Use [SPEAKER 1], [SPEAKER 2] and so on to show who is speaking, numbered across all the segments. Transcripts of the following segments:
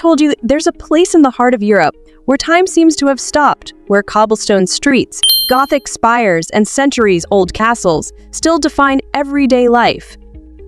[SPEAKER 1] told you there's a place in the heart of Europe where time seems to have stopped, where cobblestone streets, Gothic spires, and centuries-old castles still define everyday life.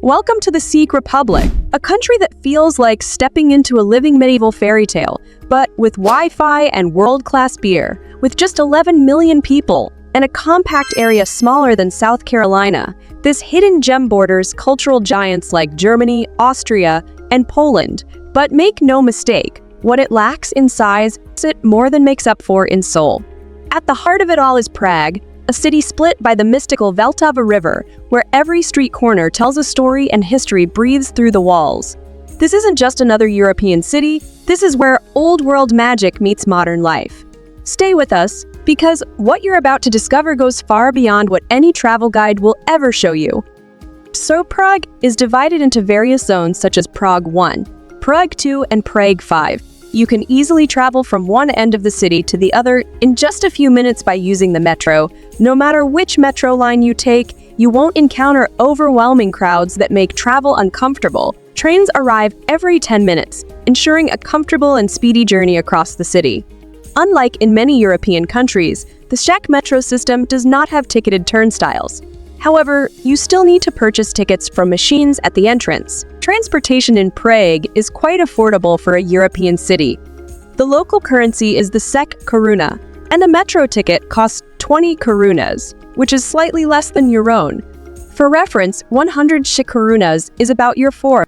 [SPEAKER 1] Welcome to the Czech Republic, a country that feels like stepping into a living medieval fairy tale, but with Wi-Fi and world-class beer, with just 11 million people and a compact area smaller than South Carolina. This hidden gem borders cultural giants like Germany, Austria, and Poland. But make no mistake, what it lacks in size, it more than makes up for in soul. At the heart of it all is Prague, a city split by the mystical Vltava River, where every street corner tells a story and history breathes through the walls. This isn't just another European city, this is where old-world magic meets modern life. Stay with us, because what you're about to discover goes far beyond what any travel guide will ever show you. So Prague is divided into various zones such as Prague 1, Prague 2, and Prague 5. You can easily travel from one end of the city to the other in just a few minutes by using the metro. No matter which metro line you take, you won't encounter overwhelming crowds that make travel uncomfortable. Trains arrive every 10 minutes, ensuring a comfortable and speedy journey across the city. Unlike in many European countries, the Czech metro system does not have ticketed turnstiles. However, you still need to purchase tickets from machines at the entrance. Transportation in Prague is quite affordable for a European city. The local currency is the Czech koruna, and a metro ticket costs 20 korunas, which is slightly less than your own. For reference, 100 Czech korunas is about your 4.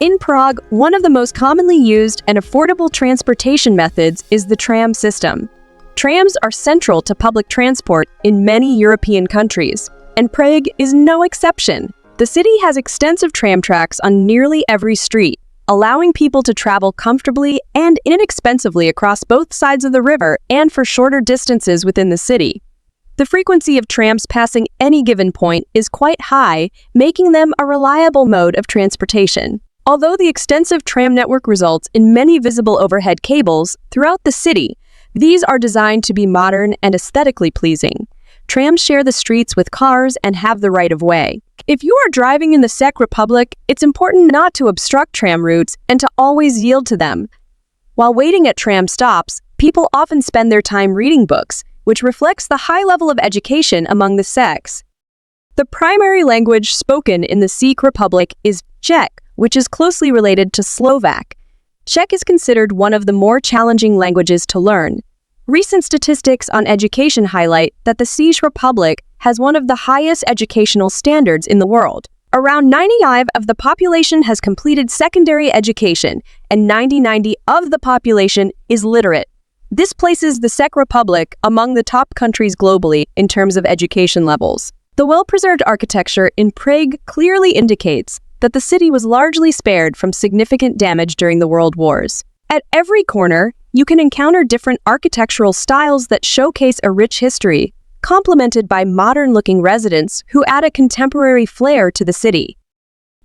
[SPEAKER 1] In Prague, one of the most commonly used and affordable transportation methods is the tram system. Trams are central to public transport in many European countries, and Prague is no exception. The city has extensive tram tracks on nearly every street, allowing people to travel comfortably and inexpensively across both sides of the river and for shorter distances within the city. The frequency of trams passing any given point is quite high, making them a reliable mode of transportation. Although the extensive tram network results in many visible overhead cables throughout the city, these are designed to be modern and aesthetically pleasing. Trams share the streets with cars and have the right of way. If you are driving in the Czech Republic, it's important not to obstruct tram routes and to always yield to them. While waiting at tram stops, people often spend their time reading books, which reflects the high level of education among the Czechs. The primary language spoken in the Czech Republic is Czech, which is closely related to Slovak. Czech is considered one of the more challenging languages to learn. Recent statistics on education highlight that the Czech Republic has one of the highest educational standards in the world. Around 95% of the population has completed secondary education, and 90% of the population is literate. This places the Czech Republic among the top countries globally in terms of education levels. The well-preserved architecture in Prague clearly indicates that the city was largely spared from significant damage during the World Wars. At every corner, you can encounter different architectural styles that showcase a rich history, complemented by modern-looking residents who add a contemporary flair to the city.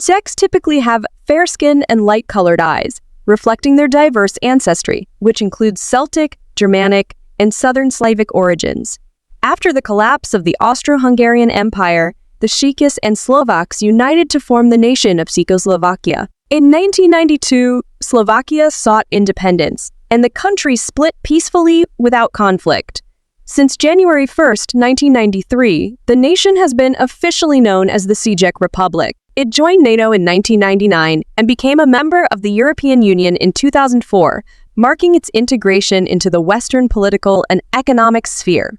[SPEAKER 1] Czechs typically have fair skin and light-colored eyes, reflecting their diverse ancestry, which includes Celtic, Germanic, and Southern Slavic origins. After the collapse of the Austro-Hungarian Empire, the Czechs and Slovaks united to form the nation of Czechoslovakia. In 1992, Slovakia sought independence, and the country split peacefully without conflict. Since January 1, 1993, the nation has been officially known as the Czech Republic. It joined NATO in 1999 and became a member of the European Union in 2004, marking its integration into the Western political and economic sphere.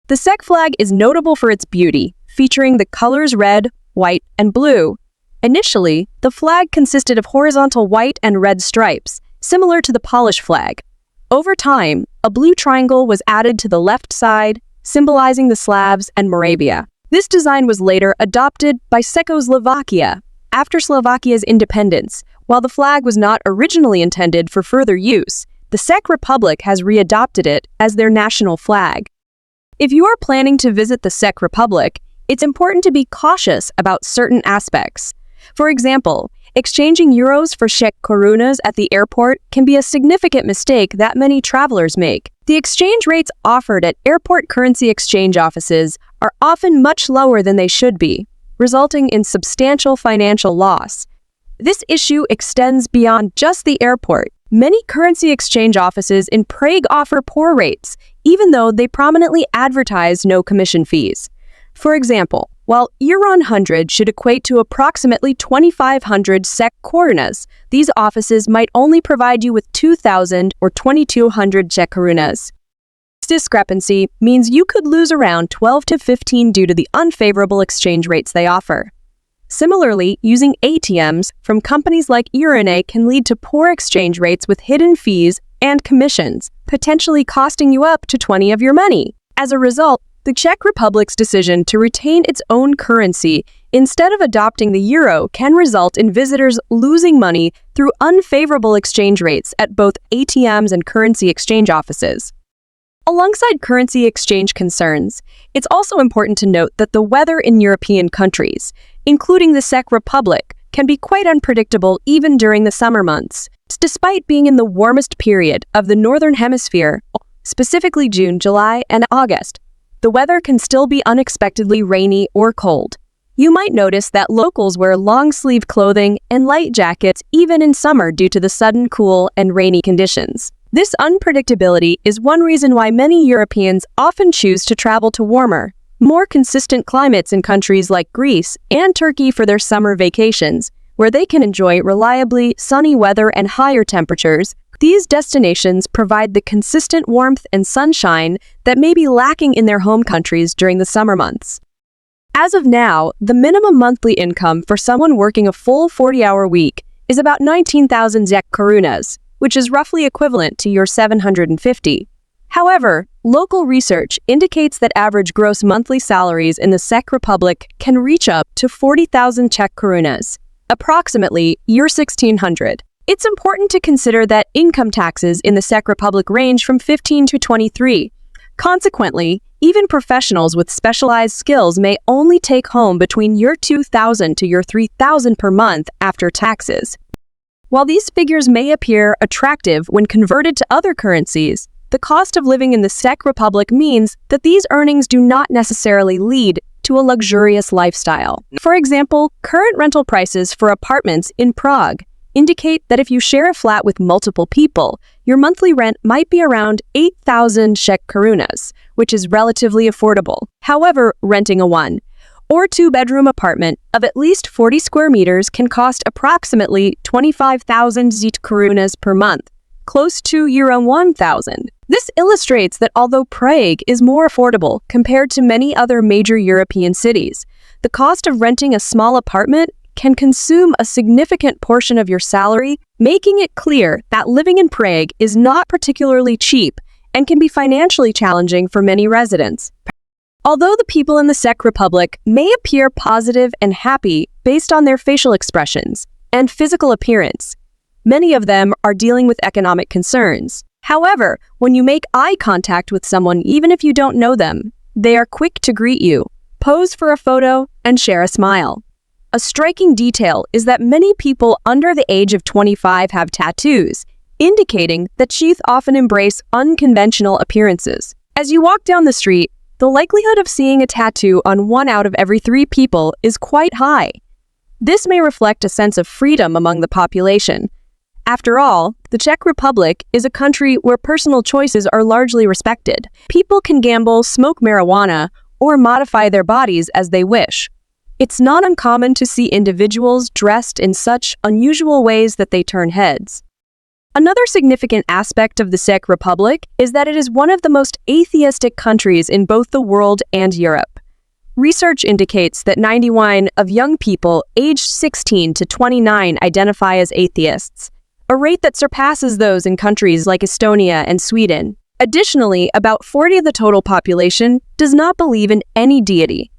[SPEAKER 1] The Czech flag is notable for its beauty, featuring the colors red, white, and blue. Initially, the flag consisted of horizontal white and red stripes, similar to the Polish flag. Over time, a blue triangle was added to the left side, symbolizing the Slavs and Moravia. This design was later adopted by Czechoslovakia after Slovakia's independence. While the flag was not originally intended for further use, the Czech Republic has readopted it as their national flag. If you are planning to visit the Czech Republic, it's important to be cautious about certain aspects. For example, exchanging euros for Czech korunas at the airport can be a significant mistake that many travelers make. The exchange rates offered at airport currency exchange offices are often much lower than they should be, resulting in substantial financial loss. This issue extends beyond just the airport. Many currency exchange offices in Prague offer poor rates, even though they prominently advertise no commission fees. For example, while euro 100 should equate to approximately 2,500 SEK korunas, these offices might only provide you with 2,000 or 2,200 Czech korunas. This discrepancy means you could lose around 12 to 15 due to the unfavorable exchange rates they offer. Similarly, using ATMs from companies like Irine can lead to poor exchange rates with hidden fees and commissions, potentially costing you up to 20 of your money. As a result, the Czech Republic's decision to retain its own currency instead of adopting the euro can result in visitors losing money through unfavorable exchange rates at both ATMs and currency exchange offices. Alongside currency exchange concerns, it's also important to note that the weather in European countries, including the Czech Republic, can be quite unpredictable even during the summer months. Despite being in the warmest period of the Northern Hemisphere, specifically June, July, and August, the weather can still be unexpectedly rainy or cold. You might notice that locals wear long-sleeve clothing and light jackets even in summer due to the sudden cool and rainy conditions. This unpredictability is one reason why many Europeans often choose to travel to warmer, more consistent climates in countries like Greece and Turkey for their summer vacations, where they can enjoy reliably sunny weather and higher temperatures. These destinations provide the consistent warmth and sunshine that may be lacking in their home countries during the summer months. As of now, the minimum monthly income for someone working a full 40-hour week is about 19,000 Czech korunas, which is roughly equivalent to your 750. However, local research indicates that average gross monthly salaries in the Czech Republic can reach up to 40,000 Czech korunas, approximately your 1,600. It's important to consider that income taxes in the Czech Republic range from 15 to 23. Consequently, even professionals with specialized skills may only take home between your 2,000 to your 3,000 per month after taxes. While these figures may appear attractive when converted to other currencies, the cost of living in the Czech Republic means that these earnings do not necessarily lead to a luxurious lifestyle. For example, current rental prices for apartments in Prague indicate that if you share a flat with multiple people, your monthly rent might be around 8,000 Czech korunas, which is relatively affordable. However, renting a one- or two-bedroom apartment of at least 40 square meters can cost approximately 25,000 Czech korunas per month, close to euro 1,000. This illustrates that although Prague is more affordable compared to many other major European cities, the cost of renting a small apartment can consume a significant portion of your salary, making it clear that living in Prague is not particularly cheap and can be financially challenging for many residents. Although the people in the Czech Republic may appear positive and happy based on their facial expressions and physical appearance, many of them are dealing with economic concerns. However, when you make eye contact with someone, even if you don't know them, they are quick to greet you, pose for a photo, and share a smile. A striking detail is that many people under the age of 25 have tattoos, indicating that youth often embrace unconventional appearances. As you walk down the street, the likelihood of seeing a tattoo on 1 out of every 3 people is quite high. This may reflect a sense of freedom among the population. After all, the Czech Republic is a country where personal choices are largely respected. People can gamble, smoke marijuana, or modify their bodies as they wish. It's not uncommon to see individuals dressed in such unusual ways that they turn heads. Another significant aspect of the Czech Republic is that it is one of the most atheistic countries in both the world and Europe. Research indicates that 91% of young people aged 16 to 29 identify as atheists, a rate that surpasses those in countries like Estonia and Sweden. Additionally, about 40% of the total population does not believe in any deity.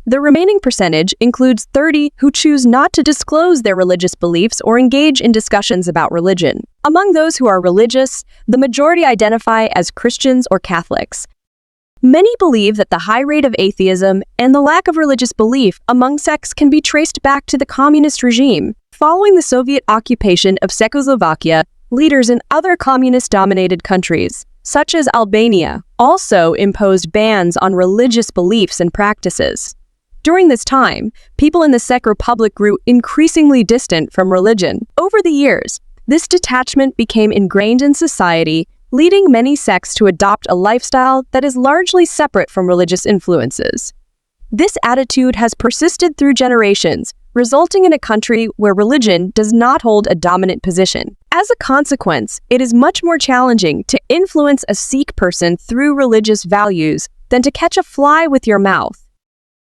[SPEAKER 1] The remaining percentage includes 30% who choose not to disclose their religious beliefs or engage in discussions about religion. Among those who are religious, the majority identify as Christians or Catholics. Many believe that the high rate of atheism and the lack of religious belief among sects can be traced back to the communist regime. Following the Soviet occupation of Czechoslovakia, leaders in other communist-dominated countries, such as Albania, also imposed bans on religious beliefs and practices. During this time, people in the Czech Republic grew increasingly distant from religion. Over the years, This detachment became ingrained in society, leading many sects to adopt a lifestyle that is largely separate from religious influences. This attitude has persisted through generations, resulting in a country where religion does not hold a dominant position. As a consequence, it is much more challenging to influence a Sikh person through religious values than to catch a fly with your mouth.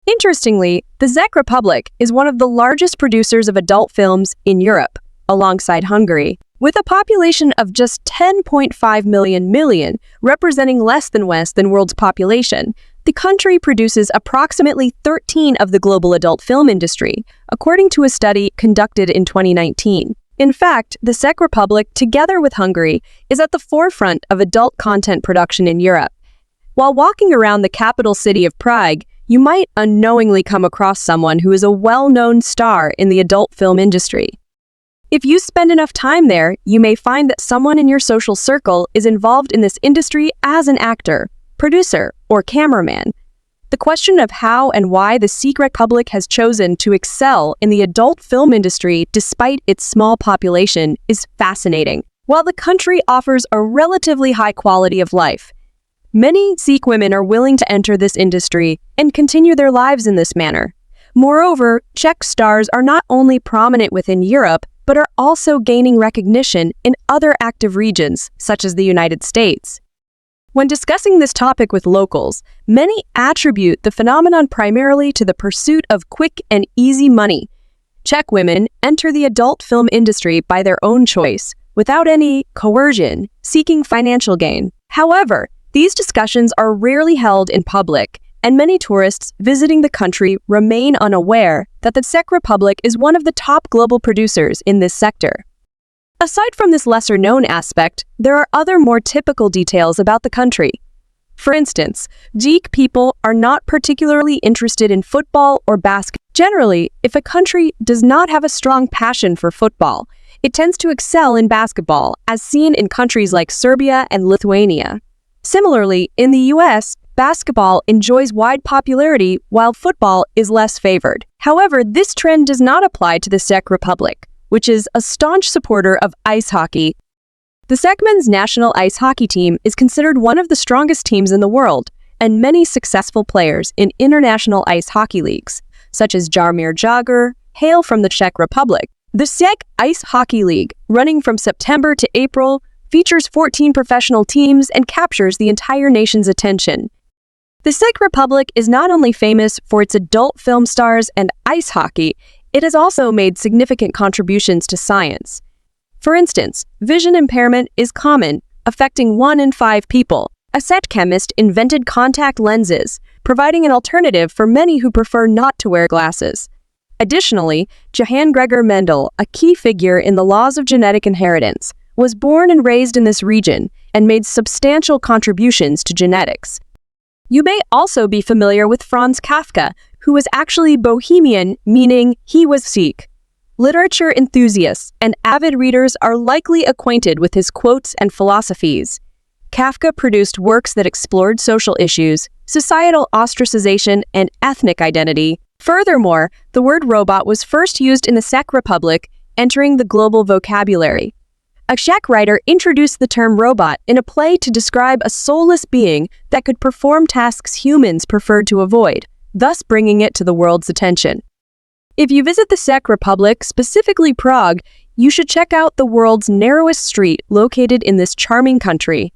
[SPEAKER 1] Interestingly, the Czech Republic is one of the largest producers of adult films in Europe, alongside Hungary, with a population of just 10.5 million, representing less than world's population. The country produces approximately 13% of the global adult film industry, according to a study conducted in 2019. In fact, the Czech Republic, together with Hungary, is at the forefront of adult content production in Europe. While walking around the capital city of Prague, you might unknowingly come across someone who is a well-known star in the adult film industry. If you spend enough time there, you may find that someone in your social circle is involved in this industry as an actor, producer, or cameraman. The question of how and why the Czech Republic has chosen to excel in the adult film industry despite its small population is fascinating. While the country offers a relatively high quality of life, many Sikh women are willing to enter this industry and continue their lives in this manner. Moreover, Czech stars are not only prominent within Europe, but are also gaining recognition in other active regions, such as the United States. When discussing this topic with locals, many attribute the phenomenon primarily to the pursuit of quick and easy money. Czech women enter the adult film industry by their own choice, without any coercion, seeking financial gain. However, these discussions are rarely held in public, and many tourists visiting the country remain unaware that the Czech Republic is one of the top global producers in this sector. Aside from this lesser-known aspect, there are other more typical details about the country. For instance, Czech people are not particularly interested in football or basketball. Generally, if a country does not have a strong passion for football, it tends to excel in basketball, as seen in countries like Serbia and Lithuania. Similarly, in the US, basketball enjoys wide popularity while football is less favored. However, this trend does not apply to the Czech Republic, which is a staunch supporter of ice hockey. The Czech men's national ice hockey team is considered one of the strongest teams in the world, and many successful players in international ice hockey leagues, such as Jaromír Jágr, hail from the Czech Republic. The Czech Ice Hockey League, running from September to April, features 14 professional teams and captures the entire nation's attention. The Czech Republic is not only famous for its adult film stars and ice hockey, it has also made significant contributions to science. For instance, vision impairment is common, affecting 1 in 5 people. A Czech chemist invented contact lenses, providing an alternative for many who prefer not to wear glasses. Additionally, Johann Gregor Mendel, a key figure in the laws of genetic inheritance, was born and raised in this region and made substantial contributions to genetics. You may also be familiar with Franz Kafka, who was actually Bohemian, meaning he was Sikh. Literature enthusiasts and avid readers are likely acquainted with his quotes and philosophies. Kafka produced works that explored social issues, societal ostracization, and ethnic identity. Furthermore, the word robot was first used in the Czech Republic, entering the global vocabulary. A Czech writer introduced the term robot in a play to describe a soulless being that could perform tasks humans preferred to avoid, thus bringing it to the world's attention. If you visit the Czech Republic, specifically Prague, you should check out the world's narrowest street located in this charming country.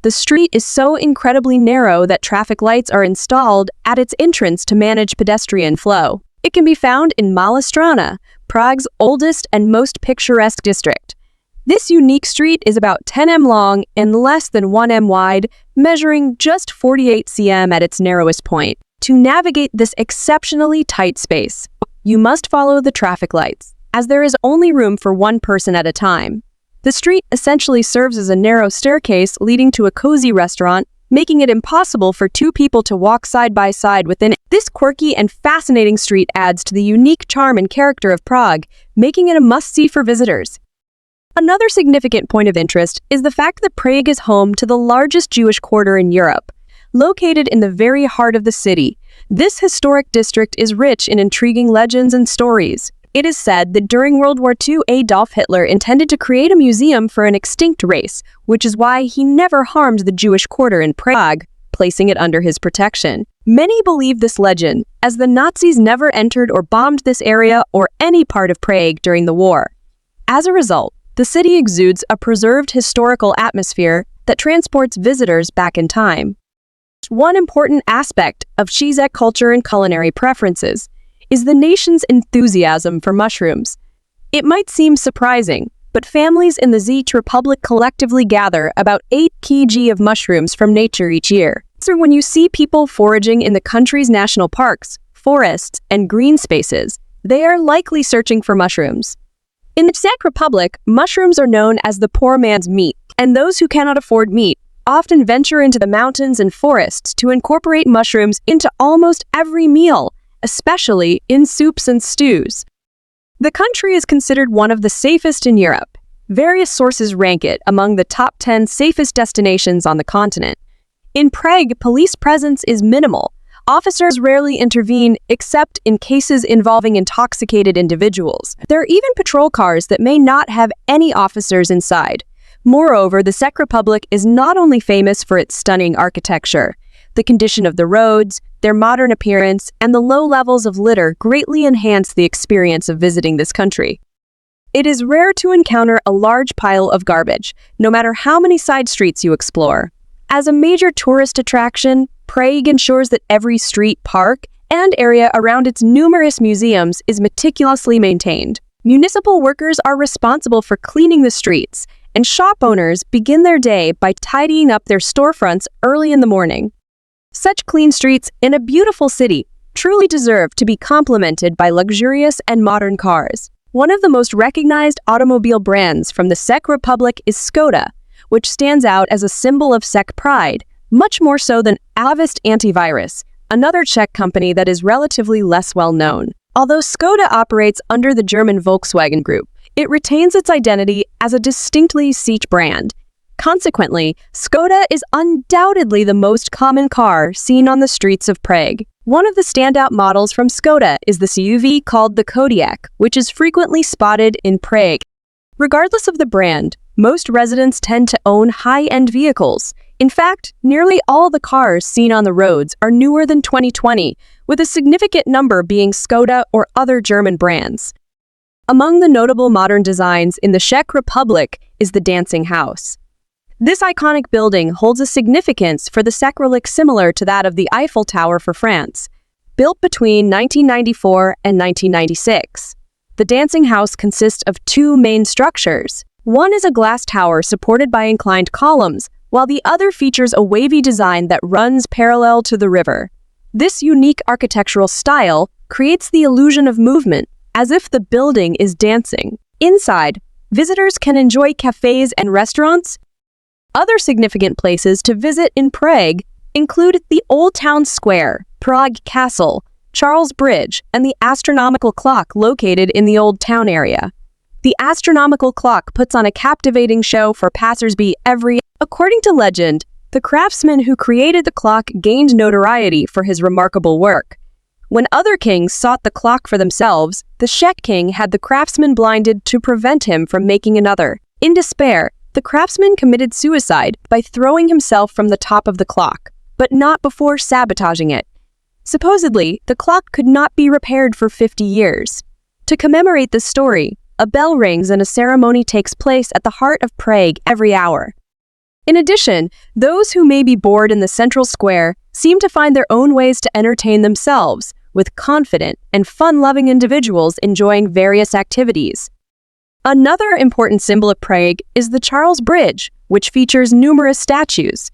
[SPEAKER 1] The street is so incredibly narrow that traffic lights are installed at its entrance to manage pedestrian flow. It can be found in Malá Strana, Prague's oldest and most picturesque district. This unique street is about 10 m long and less than 1 m wide, measuring just 48 cm at its narrowest point. To navigate this exceptionally tight space, you must follow the traffic lights, as there is only room for one person at a time. The street essentially serves as a narrow staircase leading to a cozy restaurant, making it impossible for 2 people to walk side by side within it. This quirky and fascinating street adds to the unique charm and character of Prague, making it a must-see for visitors. Another significant point of interest is the fact that Prague is home to the largest Jewish quarter in Europe. Located in the very heart of the city, this historic district is rich in intriguing legends and stories. It is said that during World War II, Adolf Hitler intended to create a museum for an extinct race, which is why he never harmed the Jewish quarter in Prague, placing it under his protection. Many believe this legend, as the Nazis never entered or bombed this area or any part of Prague during the war. As a result, the city exudes a preserved historical atmosphere that transports visitors back in time. One important aspect of Czech culture and culinary preferences is the nation's enthusiasm for mushrooms. It might seem surprising, but families in the Czech Republic collectively gather about 8 kg of mushrooms from nature each year. So when you see people foraging in the country's national parks, forests, and green spaces, they are likely searching for mushrooms. In the Czech Republic, mushrooms are known as the poor man's meat, and those who cannot afford meat often venture into the mountains and forests to incorporate mushrooms into almost every meal, especially in soups and stews. The country is considered one of the safest in Europe. Various sources rank it among the top 10 safest destinations on the continent. In Prague, police presence is minimal. Officers rarely intervene except in cases involving intoxicated individuals. There are even patrol cars that may not have any officers inside. Moreover, the Czech Republic is not only famous for its stunning architecture. The condition of the roads, their modern appearance, and the low levels of litter greatly enhance the experience of visiting this country. It is rare to encounter a large pile of garbage, no matter how many side streets you explore. As a major tourist attraction, Prague ensures that every street, park, and area around its numerous museums is meticulously maintained. Municipal workers are responsible for cleaning the streets, and shop owners begin their day by tidying up their storefronts early in the morning. Such clean streets in a beautiful city truly deserve to be complemented by luxurious and modern cars. One of the most recognized automobile brands from the Czech Republic is Skoda, which stands out as a symbol of Czech pride, much more so than Avast Antivirus, another Czech company that is relatively less well known. Although Skoda operates under the German Volkswagen Group, it retains its identity as a distinctly Czech brand. Consequently, Skoda is undoubtedly the most common car seen on the streets of Prague. One of the standout models from Skoda is the SUV called the Kodiaq, which is frequently spotted in Prague. Regardless of the brand, most residents tend to own high-end vehicles. In fact, nearly all the cars seen on the roads are newer than 2020, with a significant number being Skoda or other German brands. Among the notable modern designs in the Czech Republic is the Dancing House. This iconic building holds a significance for the Czech Republic similar to that of the Eiffel Tower for France. Built between 1994 and 1996, the Dancing House consists of 2 main structures. One is a glass tower supported by inclined columns, while the other features a wavy design that runs parallel to the river. This unique architectural style creates the illusion of movement, as if the building is dancing. Inside, visitors can enjoy cafes and restaurants. Other significant places to visit in Prague include the Old Town Square, Prague Castle, Charles Bridge, and the astronomical clock located in the Old Town area. The astronomical clock puts on a captivating show for passers-by every. According to legend, the craftsman who created the clock gained notoriety for his remarkable work. When other kings sought the clock for themselves, the Czech king had the craftsman blinded to prevent him from making another. In despair, the craftsman committed suicide by throwing himself from the top of the clock, but not before sabotaging it. Supposedly, the clock could not be repaired for 50 years. To commemorate this story, a bell rings and a ceremony takes place at the heart of Prague every hour. In addition, those who may be bored in the central square seem to find their own ways to entertain themselves, with confident and fun-loving individuals enjoying various activities. Another important symbol of Prague is the Charles Bridge, which features numerous statues.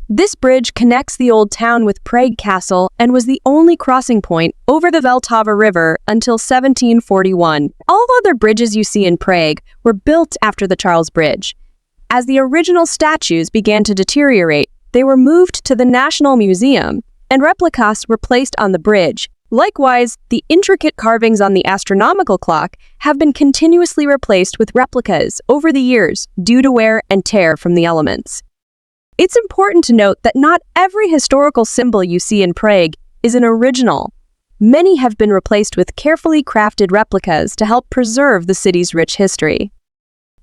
[SPEAKER 1] This bridge connects the old town with Prague Castle and was the only crossing point over the Vltava River until 1741. All other bridges you see in Prague were built after the Charles Bridge. As the original statues began to deteriorate, they were moved to the National Museum, and replicas were placed on the bridge. Likewise, the intricate carvings on the astronomical clock have been continuously replaced with replicas over the years due to wear and tear from the elements. It's important to note that not every historical symbol you see in Prague is an original. Many have been replaced with carefully crafted replicas to help preserve the city's rich history.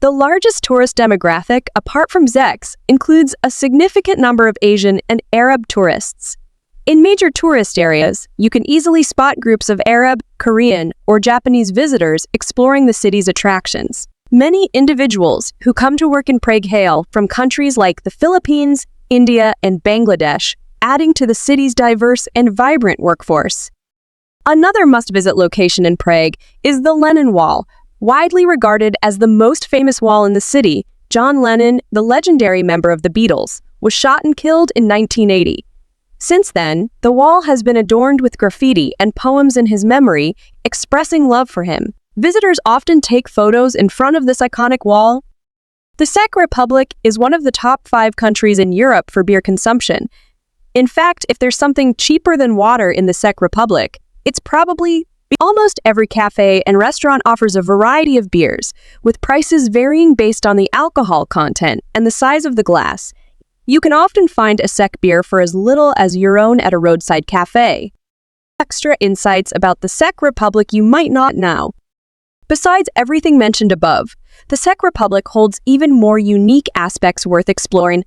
[SPEAKER 1] The largest tourist demographic, apart from Czechs, includes a significant number of Asian and Arab tourists. In major tourist areas, you can easily spot groups of Arab, Korean, or Japanese visitors exploring the city's attractions. Many individuals who come to work in Prague hail from countries like the Philippines, India, and Bangladesh, adding to the city's diverse and vibrant workforce. Another must-visit location in Prague is the Lenin Wall. Widely regarded as the most famous wall in the city, John Lennon, the legendary member of the Beatles, was shot and killed in 1980. Since then, the wall has been adorned with graffiti and poems in his memory, expressing love for him. Visitors often take photos in front of this iconic wall. The Czech Republic is one of the top 5 countries in Europe for beer consumption. In fact, if there's something cheaper than water in the Czech Republic, it's probably almost every cafe and restaurant offers a variety of beers, with prices varying based on the alcohol content and the size of the glass. You can often find a Czech beer for as little as €1 at a roadside cafe. Extra insights about the Czech Republic you might not know. Besides everything mentioned above, the Czech Republic holds even more unique aspects worth exploring.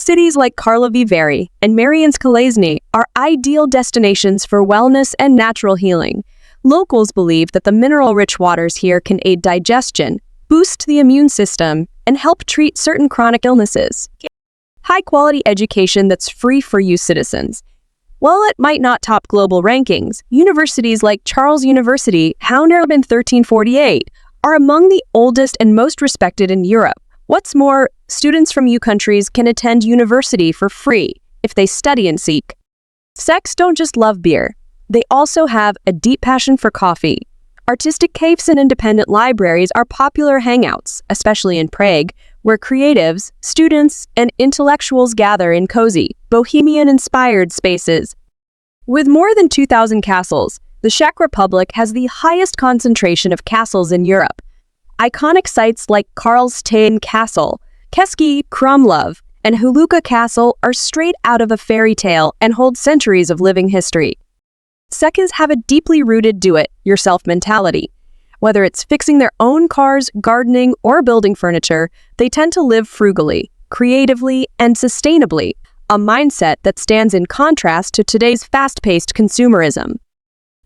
[SPEAKER 1] Cities like Karlovy Vary and Mariánské Lázně are ideal destinations for wellness and natural healing. Locals believe that the mineral-rich waters here can aid digestion, boost the immune system, and help treat certain chronic illnesses. High-quality education that's free for you citizens. While it might not top global rankings, universities like Charles University, founded in 1348, are among the oldest and most respected in Europe. What's more, students from EU countries can attend university for free if they study and seek. Czechs don't just love beer. They also have a deep passion for coffee. Artistic cafes and independent libraries are popular hangouts, especially in Prague, where creatives, students, and intellectuals gather in cozy, bohemian-inspired spaces. With more than 2,000 castles, the Czech Republic has the highest concentration of castles in Europe. Iconic sites like Karlstein Castle, Český Krumlov, and Hluka Castle are straight out of a fairy tale and hold centuries of living history. Czechs have a deeply rooted do-it-yourself mentality. Whether it's fixing their own cars, gardening, or building furniture, they tend to live frugally, creatively, and sustainably, a mindset that stands in contrast to today's fast-paced consumerism.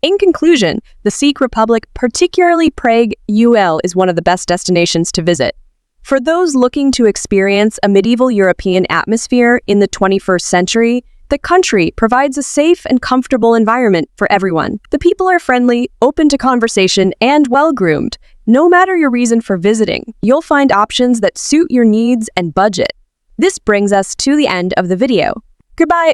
[SPEAKER 1] In conclusion, the Czech Republic, particularly Prague, UL, is one of the best destinations to visit. For those looking to experience a medieval European atmosphere in the 21st century, the country provides a safe and comfortable environment for everyone. The people are friendly, open to conversation, and well-groomed. No matter your reason for visiting, you'll find options that suit your needs and budget. This brings us to the end of the video. Goodbye.